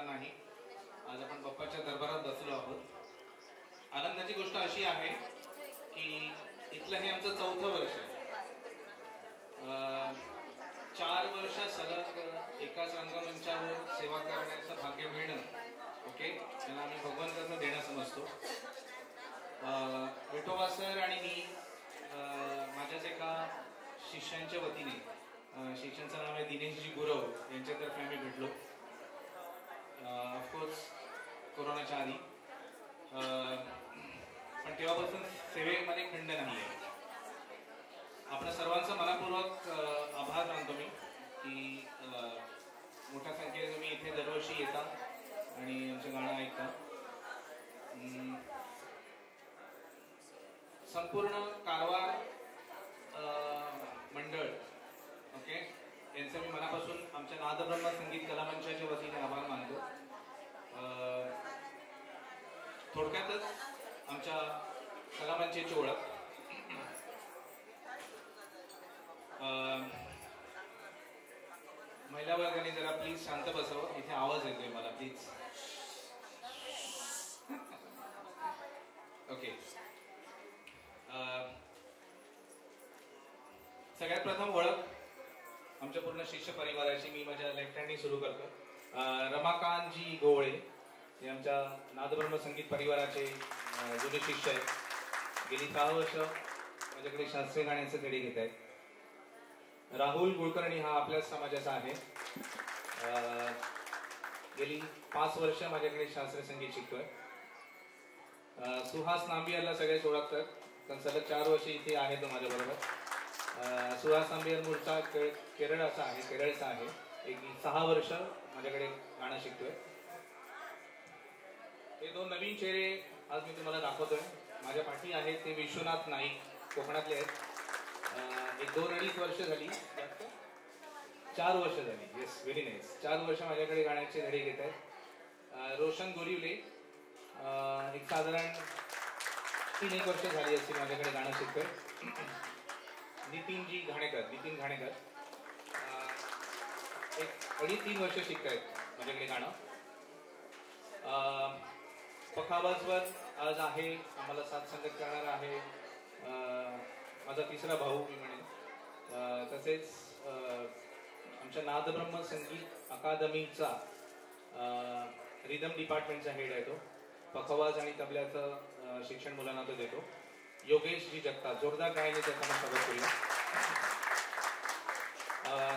होणार नाही. आज आपण बाप्पाच्या दरबारात बसलो आहोत. आनंदाची गोष्ट अशी आहे की इथलं हे आमचं 4थं वर्ष आहे. 4 वर्ष सलग एकाच रंगमंचावर सेवा करण्याचं भाग्य मिळणं, ओके, त्याला आम्ही भगवंताचं देणं समजतो. विठोबा सर आणि मी माझ्याच एका शिष्यांच्या वतीने, शिष्यांचं नाव आहे दिनेशजी गुरव, यांच्यातर्फे आम्ही भेटलो. ऑफकोर्स कोरोनाच्या आधी, पण तेव्हापासून सेवेमध्ये खंड नाही आहे. आपल्या सर्वांचा मनापूर्वक आभार मानतो मी की मोठ्या संख्येने तुम्ही इथे दरवर्षी येता आणि आमचं गाणं ऐकता. संपूर्ण कारवार मंडळ, ओके, यांचं मी मनापासून आमच्या नादब्रह्म संगीत कलामंचाच्या वतीने आभार मानतो. थोडक्यातच आमच्या कलामंचाची ओळख. महिला वर्गाने जरा प्लीज शांत बसावं, इथे आवाज येतोय मला, प्लीज. ओके. सगळ्यात प्रथम ओळख आमच्या पूर्ण शिष्य परिवाराची मी माझ्या लेफ्ट हँडनी सुरू करतो. रमाकांतजी गोवळे हे आमच्या नादब्रह्म संगीत परिवाराचे जुने शिष्य आहेत. गेली 6 वर्ष माझ्याकडे शास्त्रीय गाण्याचे धडे घेत आहेत. राहुल कुलकर्णी हा आपल्याच समाजाचा आहे. गेली 5 वर्ष माझ्याकडे शास्त्रीय संगीत शिकतोय. सुहास नांबियारला सगळेच ओळखतात, पण सलग 4 वर्ष इथे आहे तो माझ्याबरोबर. सुहास नांबियार मूळचा केरळचा आहे. एक 6 वर्ष माझ्याकडे गाणं शिकतोय. हे 2 नवीन चेहरे आज मी तुम्हाला दाखवतोय. माझ्या पाठी आहेत ते विश्वनाथ नाईक, कोकणातले आहेत. एक 2-2.5 वर्ष झाली, 4 वर्ष झाली. Yes, very nice. 4 वर्ष माझ्याकडे गाण्याचे धडे घेत आहेत. रोशन गोरिवले एक साधारण 3-1 वर्ष झाली असतील माझ्याकडे गाणं शिकतोय. नितीन घाणेकर एक 2.5-3 वर्ष शिकतायत माझ्याकडे गाणं. पखावाजवर आज आहे, आम्हाला साथ संगत करणार आहे माझा 3रा भाऊ मी म्हणेन. तसेच आमच्या नादब्रह्म संगीत अकादमीचा रिदम डिपार्टमेंटचा हेड आहे तो. पखवाज आणि तबल्याचं शिक्षण मुलांना तो देतो. योगेशजी जगताप, जोरदार गायने त्याचा आपण स्वागत करूया.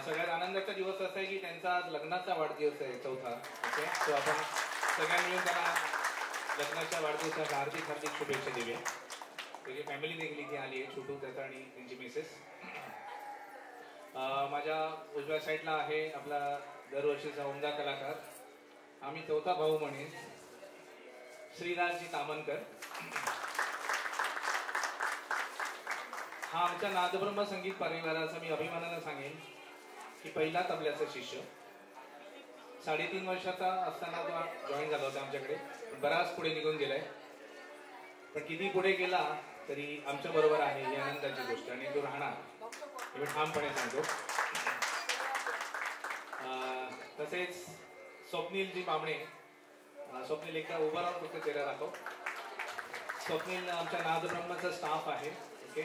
सगळ्यात आनंदाचा दिवस असा आहे की त्यांचा आज लग्नाचा वाढदिवस आहे, 4था. ओके, तो आपण सगळ्यांनी मिळून त्यांना लग्नाच्या वाढदिवसाच्या हार्दिक शुभेच्छा देऊया. त्याची फॅमिली देखील इथे आली आहे, छोटू त्याचा आणि त्यांची मिसेस. माझ्या उजव्या साईडला आहे आपला दरवर्षीचा उमदा कलाकार, आम्ही 4था भाऊ म्हणेन, श्रीराजजी तामनकर. हा आमच्या नादब्रह्म संगीत परिवाराचा मी अभिमानानं सांगेन की पहिला तबल्याचा शिष्य. 3.5 वर्षाचा असताना तो जॉईन झाला होता आमच्याकडे. बराच पुढे निघून गेलाय, पण किती पुढे गेला तरी आमच्या बरोबर आहे ही आनंदाची गोष्ट, आणि तो राहणार हे मी ठामपणे सांगतो. तसेच स्वप्नीलजी बामणे. स्वप्नील एकदा उभा राहून फक्त चेहरा दाखव. स्वप्नील आमच्या नादब्रह्मचा स्टाफ आहे. ओके,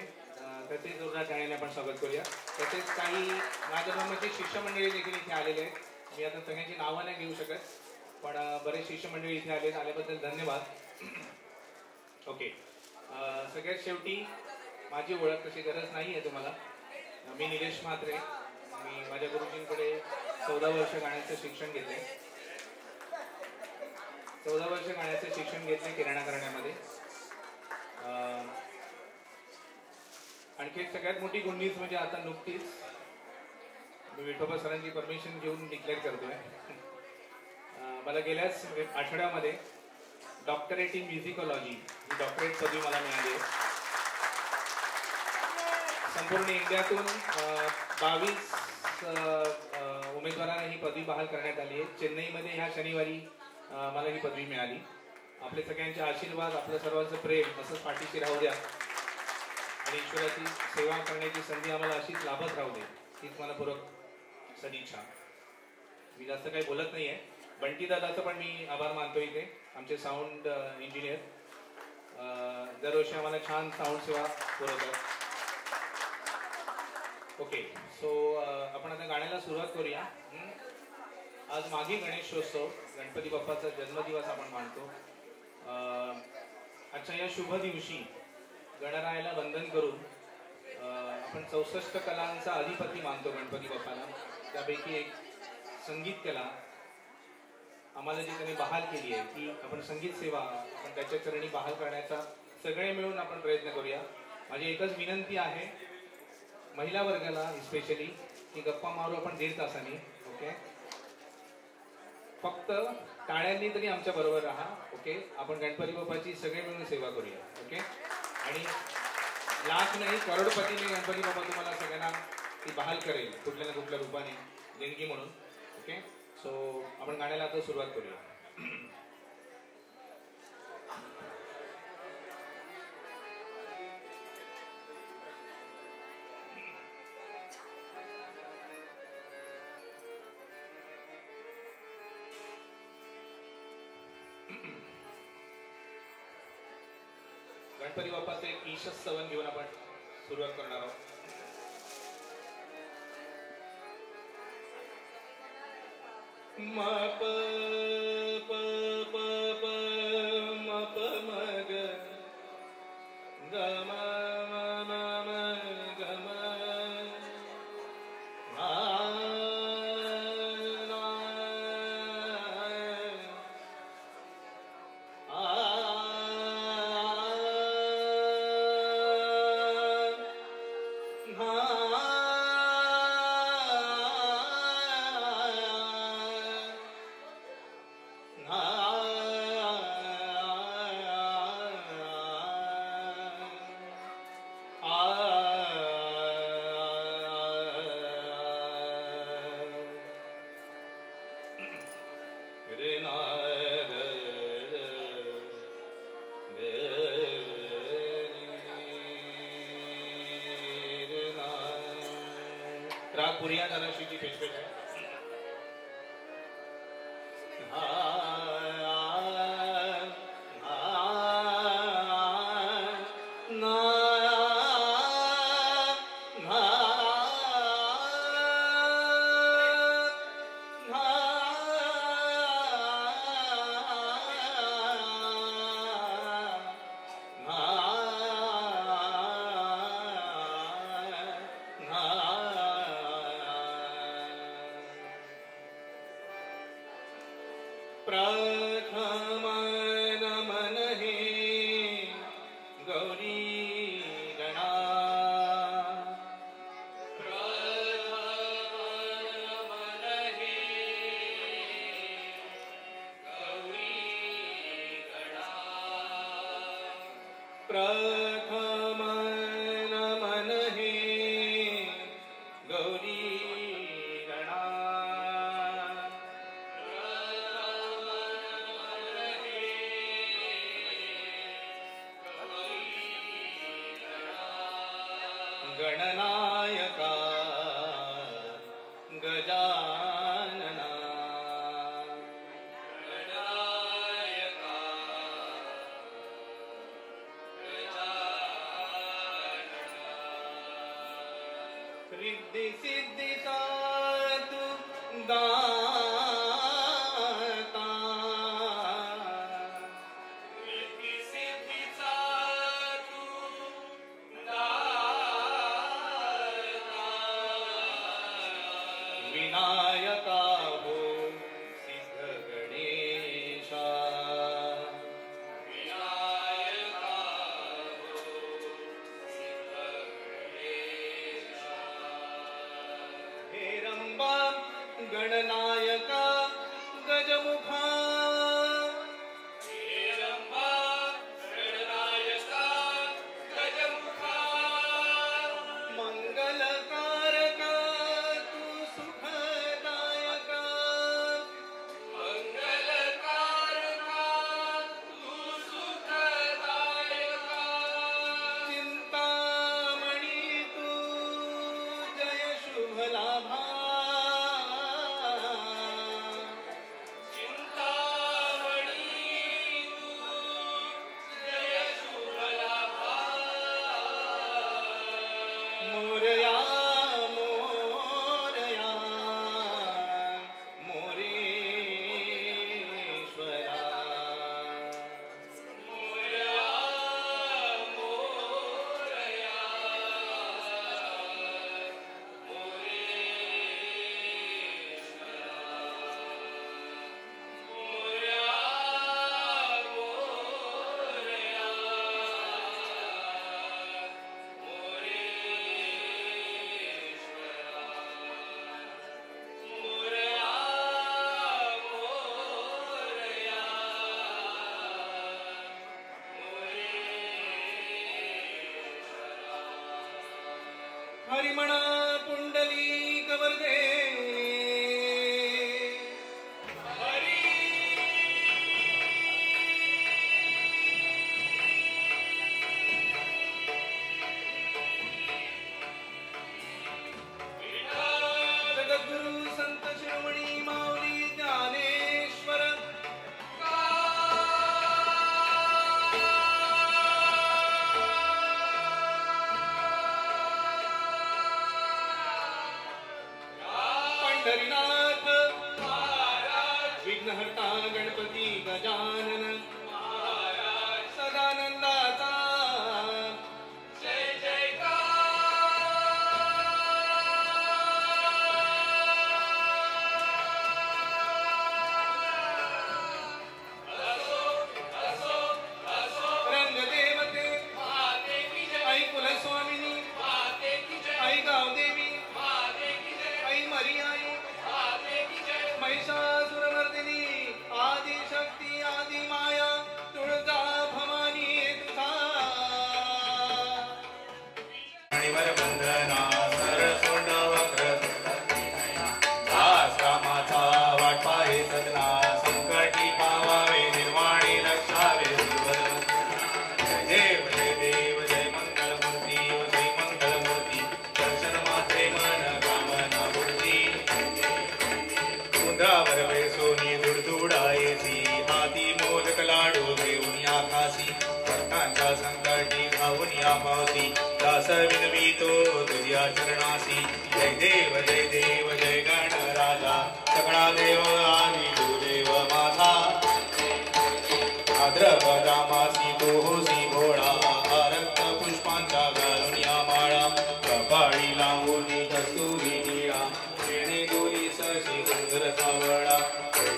त्याचे जोरदार गाण्याने आपण स्वागत करूया. तसेच काही नादब्रह्मची शिष्यमंडळी देखील इथे आलेले आहेत. मी आता सगळ्यांची नावं नाही घेऊ शकत, पण बरेच शिष्यमंडळी इथे आल्याबद्दल धन्यवाद. ओके, सगळ्यात शेवटी माझी ओळख तशी गरज नाही आहे तुम्हाला. मी निलेश म्हात्रे. मी माझ्या गुरुजींकडे 14 वर्ष गाण्याचं शिक्षण घेतले. 14 वर्ष गाण्याचे शिक्षण घेतले किराणा करण्यामध्ये. आणखी एक सगळ्यात मोठी गुंडीच म्हणजे आता नुकतीच मी विठोबा सरांची परमिशन घेऊन डिक्लेअर करतोय. मला गेल्याच आठवड्यामध्ये डॉक्टरेट इन म्युझिकॉलॉजी ही डॉक्टरेट पदवी मला मिळाली आहे. संपूर्ण इंडियातून 22 उमेदवारांना ही पदवी बहाल करण्यात आली आहे. चेन्नईमध्ये ह्या शनिवारी मला ही पदवी मिळाली. आपले सगळ्यांचे आशीर्वाद, आपल्या सर्वांचं प्रेम असंच पाठीशी राहू द्या आणि ईश्वराची सेवा करण्याची संधी आम्हाला अशीच लाभत राहू दे, हीच मनापूर्वक सदिच्छा. मी जास्त काही बोलत नाहीये. बंटी दादाचं पण मी आभार मानतो इथे, आमचे साऊंड इंजिनियर दरवर्षी आम्हाला छान साऊंड सेवा पुरवतात. ओके, सो आपण आता गाण्याला सुरुवात करूया. आज मागे गणेशोत्सव, गणपती बाप्पाचा जन्मदिवस आपण मानतो. आजच्या या शुभ दिवशी गणरायाला वंदन करून आपण 64 कलांचा अधिपती मानतो गणपती बाप्पाला. त्यापैकी एक संगीत कला आम्हाला जी त्यांनी बहाल केली आहे ती आपण संगीत सेवा आपण त्याच्या चरणी बहाल करण्याचा सगळे मिळून आपण प्रयत्न करूया. माझी एकच विनंती आहे महिला वर्गाला स्पेशली की गप्पा मारू आपण 1.5 तासांनी. ओके, फक्त टाळ्यांनी तरी आमच्या बरोबर राहा. ओके, आपण गणपती बाप्पाची सगळे मिळून सेवा करूया. ओके, आणि लाख नाही करोडपतीने गणपती बाप्पा तुम्हाला सगळ्यांना ती बहाल करेल कुठल्या ना कुठल्या रूपाने देणगी म्हणून. ओके, सो आपण गाण्याला आता सुरुवात करूया. गणपती बाप्पाचं एक ईशस सवन घेऊन आपण सुरुवात करणार आहोत. म प प प प म प म ग ग म म म ग म आ ना राग पुरिया धनश्रीची पेशपेश आहे. गणनायका गजानना गणनायका गजानना रिद्धी सिद्धी साधु दाता रिद्धी सिद्धी साधु विनायका हो सिद्ध गणेशा विनायका हो सिद्ध गणेशा हे रंबा गणनायका गजमुखा हे रंबा गणनायका गजमुखा मंगलकारका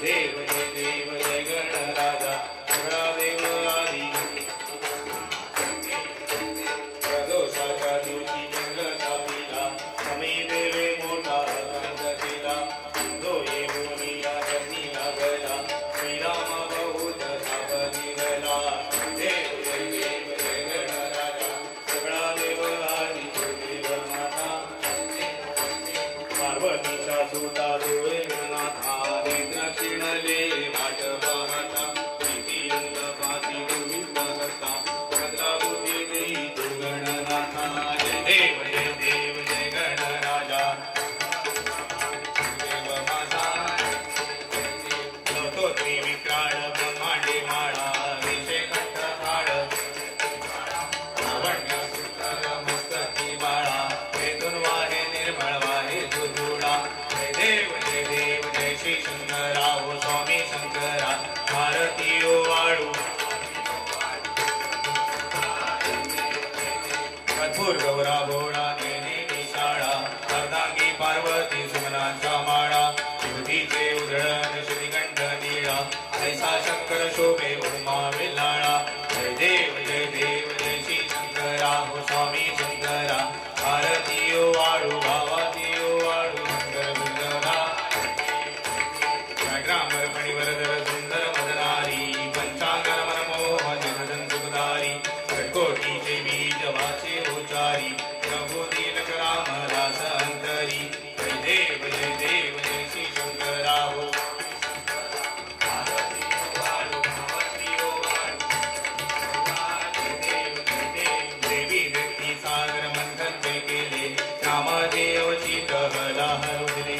देव जय देव जय गणराजा सगळा देव आदी प्रदोषाच्या दिवशी जंगल सापीला समी देवे मोठा रंग केला जो येऊन या जनी लागला श्रीराम बहुत सावधी गला देव जय देव जय गणराजा सगळा देव आदी देव माता पार्वतीचा सुता डोळे गणनाथा नेत्र क्षीणले वाट पाहता प्रीती अंत पासी गोविंद करता भद्रा बुद्धी देई तू गणनाथा जय देव जय गणराजा देव माझा नव्हतो त्रिविक्राळ ब्रह्मांडी माळा विषय कंठहाळ लावण्य सुंदर मस्तकी बाळा वेदून वाहे निर्मळ वाहे धुळा जय देव जय श्री शंकरा हो स्वामी शंकरा भारतीय वाळू कठोर गौरा भोळा नेनेची शाळा अर्धांगी पार्वती सुमनांचा माळा युधीचे उधळण श्रीगंठ निळा ऐसा शंकर शोभे उमा विल्लाळा जय देव जय श्री शंकरा हो स्वामी शंकरा भारतीय वाळू भावातीय वाळू शंकर बुद्धरा व्याघ्रांबर मणिवरधर सुंदर मदनारी पंचांगर मनमोह जगदन सुखदारी षट्कोटीचे बीज वाचे उचारी प्रभुदीनक राम दास अंतरी जय देव जय श्री शंकरा हो देवी व्यक्ती सागर मंथन पे केले रामदेवची टहला हरुदले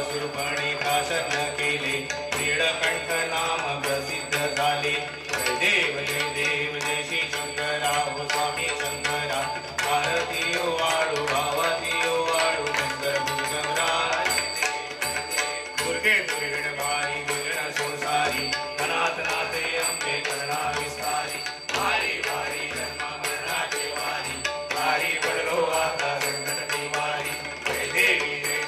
सुरपणे भाषण केले नीळकंठ नाम प्रसिद्ध झाले जय देव जय श्री शंकरा हो स्वामी शंकरा भारतीय वाळू भावातीय वाळू शंकर भुजगराज दुर्गे दुर्गण भारी दुर्गण संसारी अनाथ नाथे अंबे करुणा विस्तारी भारी भारी जन्म मरणाचे वारी भारी पडलो आता संकट निवारी जय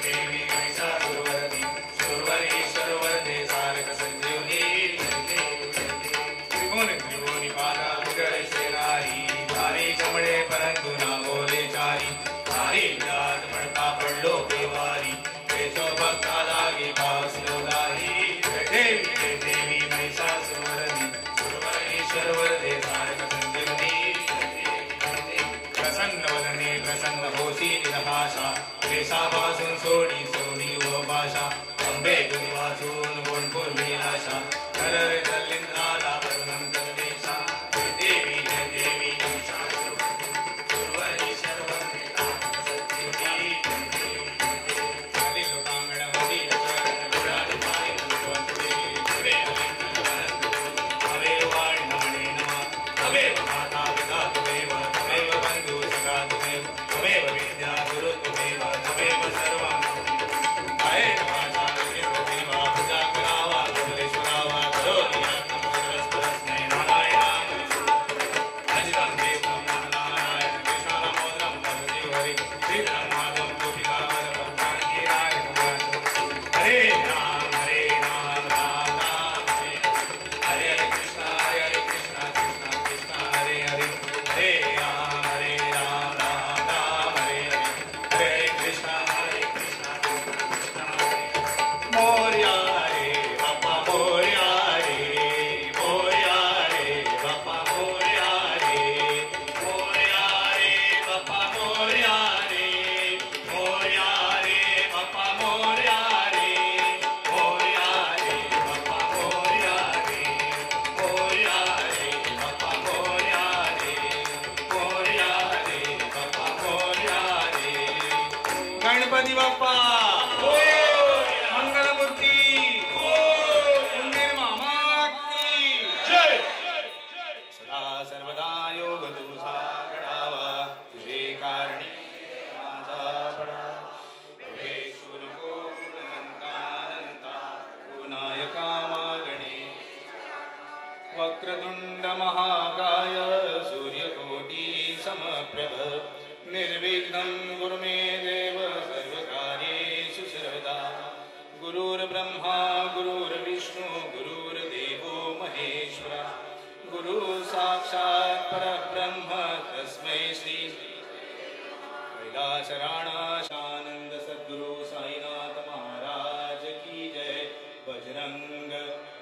देवी कैसा सुरवरदी सुरवरेश्वर वरदे सारक संजीवनी त्रिभुवनी पादा उजळ शेरारी भारी चमडे परंतु ना बोले चारी भारी जात पडता पडलो बेवारी केशव भक्ता लागे पावसलो दाही जय देवी महिषासुरवरदी सुरवरेश्वर वरदे सारक संजीवनी प्रसन्न वदने प्रसन्न होशी निरभाषा क्लेशापासून सोडी व भाषा अंबे गुण वाचून गुणपूर विनाशा करर दलिंद्राला परमंत देशा जय देवी सुरवरेश्वर वरदे सत्यवती खाली लोकांगण मधी गुराडी पाय हवे हवे वाणी नमणे नमः हवे माता पिता तुमेव तमेव बंधु सखा तुमेव तमेव विद्या गुरु तुमेव तमेव सर्वं हरे नमः देवा पूजा करावा सुरेश्वरावा करोति यत्नं सर्वस्परस्मै नारायणाय अजितं देवं नारायण कृष्णमोदरं परदेव हरि श्रीधरं माधवं गोपिकावरं पद्माङ्गिराय नमः हरे राम राम राम हरे कृष्ण कृष्ण कृष्ण हरे हरे हरे राम राम हरे कृष्ण मोरया रे बाप्पा मोरया रे बाप्पा मोरया रे बाप्पा मोरया रे बाप्पा मोरया रे बाप्पा मोरया रे बाप्पा मोरया रे गणपती बाप्पा मंगलमूर्ती मामा की जय सदा सर्वदा योग तुझा घडावा तुझे कारणी माझा पडा नको अनंता गुणायका मागणे वक्रतुंड महाकाय सूर्यकोटी समप्रभ निर्विघ्नं कुरु मे देव सर्वकार्येषु सर्वदा गुरुर्ब्रह्मा गुरु सद्गुरु साक्षात् परब्रह्म तस्मै श्री कैलासराणाशानंद सद्गुरु साईनाथ महाराज की जय। बजरंग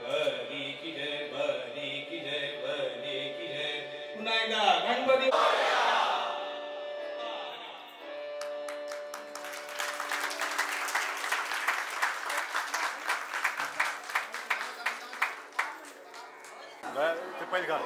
बली की जय, बली की जय, बली की जय। पुन्हा एकदा गणपती ते पहिले घाल.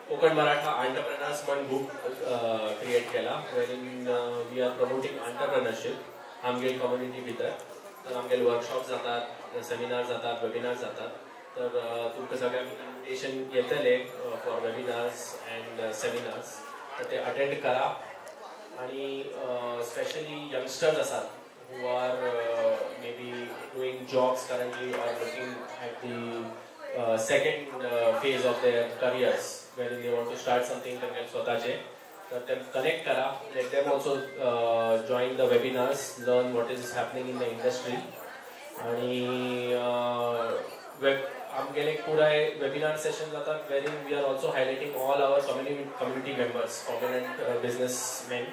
Kokan Maratha Entrepreneurs Month book create केला, wherein we are promoting entrepreneurship. आमगेल community भितर तर आमगेल workshops जातात, seminars जातात, webinars जातात. तर तुमकां सगळ्यांक invitation येतले for webinars and seminars. तर ते attend करा आणि especially youngsters असतात who are maybe doing jobs currently or looking at the second phase of their careers, wherein they want to start something त्यांचे स्वतःचे. तर them connect करा, let them also join the webinars, learn what is happening in the industry. आणि आमगेले पुरा webinar session जातात wherein we are also highlighting all our community members, prominent businessmen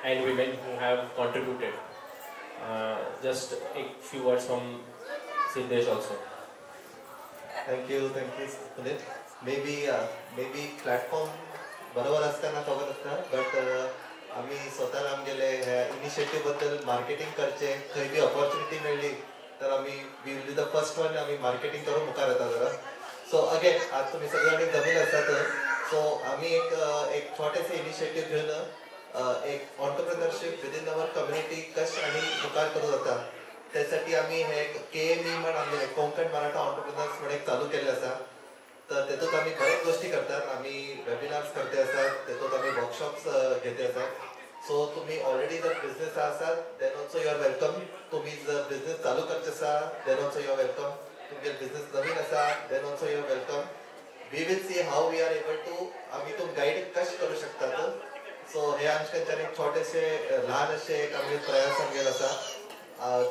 and women who have contributed. Just a few words from Siddesh also. Thank you, Punit. Maybe platform बरोबर असताना खबर असता, but आम्ही स्वतःला आमगेले ह्या initiative बद्दल मार्केटिंग करचे, खंय बी अपॉर्च्युनिटी मेळ्ळी तर आम्ही we will be the first one आम्ही मार्केटिंग करून मुखार येता जरा. सो अगेन आज तुम्ही सगळ्यांनी जमीन असतात, सो आम्ही एक छोटेसे इनिशिएटिव्ह घेऊन एक ऑन्टरप्रेनरशिप विदिन अवर कम्युनिटी कश आणि मुखार करू जाता त्यासाठी आम्ही हे KME म्हण आमगे कोंकण मराठा ऑन्टरप्रेनर्स म्हण एक चालू केले आसा. तर तेतूंत आम्ही बरेच गोष्टी करतात, आम्ही वेबिनार्स करते असतात, तेतूंत आम्ही वर्कशॉप्स घेते असतात. सो तुम्ही ऑलरेडी जर बिझनेस आसात then also you are welcome. तुम्ही जर बिझनेस चालू करचे आसा then also you are welcome. तुमचे बिझनेस नवीन आसा then also you are welcome. We will see how we are able to आम्ही तुम गाईड कशें करू शकतात. सो हे आमच्याच्यान एक छोटेसे ल्हान असे एक आमगे प्रयास आमगेर आसा.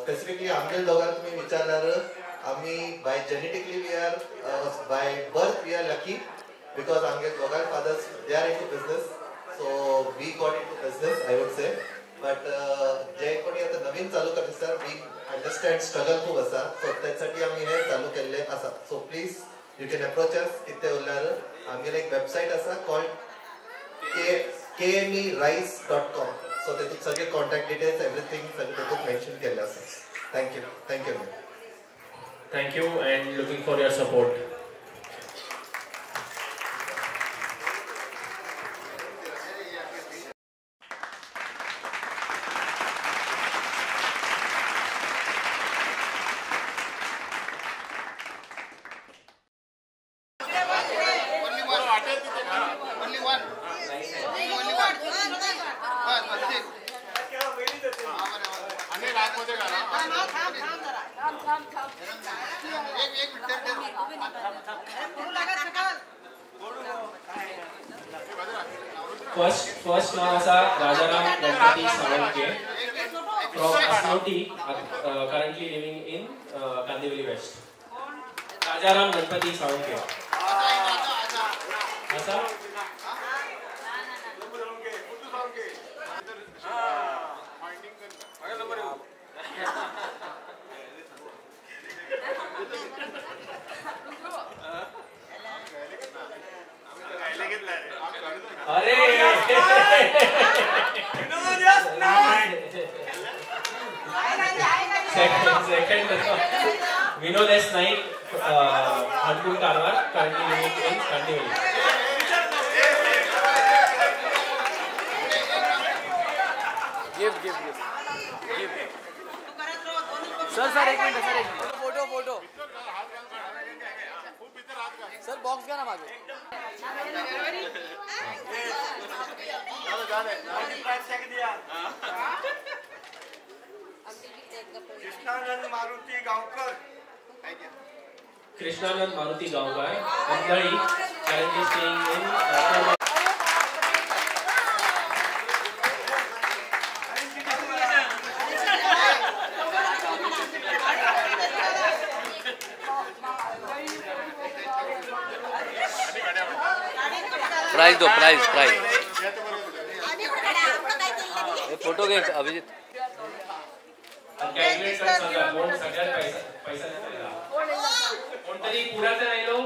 स्पेसिफिकली आमगेल दोगांक तुम्ही विचारल्यार आम्ही by genetically we are by birth we are lucky because आमगे दोगांय fathers they are into business. So we got into business I would say. But जे कोणी आता नवीन चालू करता वी अंडरस्टँड स्ट्रगल खूप आसा. सो त्यासाठी आम्ही हे चालू केल्ले आसा. So please you can approach अस. कितें उरल्यार आमगेले एक वेबसायट आसा कॉल्ड kmerice.com. सो तेतूंत सगळे कॉन्टॅक्ट डिटेल्स एवरीथिंग सगळे तेतूंत मेन्शन केल्ले आसा. Thank you. Thank you and looking for your support. Only one. First नाव असा Rajaram Ganpati Salunkhe from असनोटी, currently living in Kandivali waste. Rajaram Ganpati Salunkhe असा अरे second Vinod S Naik, हंटून Karwar, currently living in Kandivali. Sir एक मिनिट फोटो सर बॉक्स घ्या ना मागे. कृष्णानंद मारुती गावकर, अंधळी, currently staying in price though price photo घे अभिजित. कोणतरी पुढाचं नाही लो.